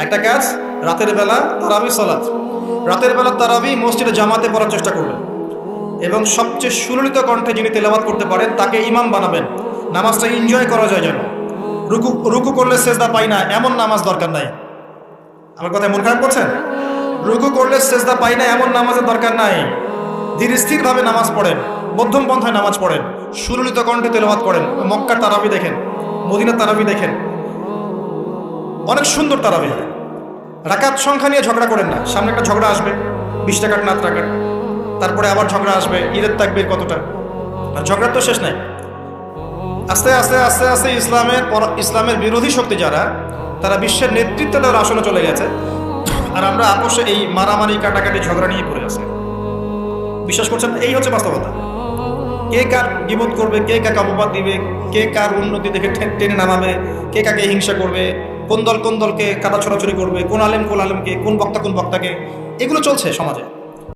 একটা কাজ, রাতের বেলা তারাবি সালাত, রাতের বেলা তারাবি মসজিদে জামাতে পড়ার চেষ্টা করবেন এবং সবচেয়ে সুললিত কণ্ঠে যিনি তেলাওয়াত করতে পারেন তাকে ইমাম বানাবেন। নামাজটা এনজয় করা যায় যেন। রুকু রুকু করলে সেজদা পাই না এমন নামাজ দরকার নাই। আমার কথায় মন খারাপ করছেন? রুকু করলে সেজদা পাই না এমন নামাজের দরকার নাই। ধীর স্থিরভাবে নামাজ পড়েন, মধ্যম পন্থায় নামাজ পড়েন, সুললিত কণ্ঠে তেলাওয়াত করেন। মক্কার তারাবি দেখেন, মদিনার তারাবি দেখেন, অনেক সুন্দর তারাবি হয়। রাকাত সংখ্যা নিয়ে ঝগড়া করেন না। সামনে একটা ঝগড়া আসবে, 20 টাকার না টাকার, তারপরে আবার ঝগড়া আসবে, ঈদের তাকবীর কতটা, আর ঝগড়ার তো শেষ নাই। আস্তে আস্তে আস্তে আস্তে ইসলামের বিরোধী শক্তি যারা, তারা বিশ্বের নেতৃত্বে তাদের আসনে চলে গেছে, আর আমরা আপোষে এই মারামারি কাটাকাটি ঝগড়া নিয়ে পড়ে আছে। বিশ্বাস করছেন? এই হচ্ছে বাস্তবতা। কে কার গীবত করবে, কে কাকে অপবাদ দিবে, কে কার উন্নতি দেখে টেনে নামাবে, কে কাকে হিংসা করবে, কোন দলকে কাদা ছড়াছড়ি করবে, কোন আলেমকে, কোন বক্তাকে, এগুলো চলছে সমাজে।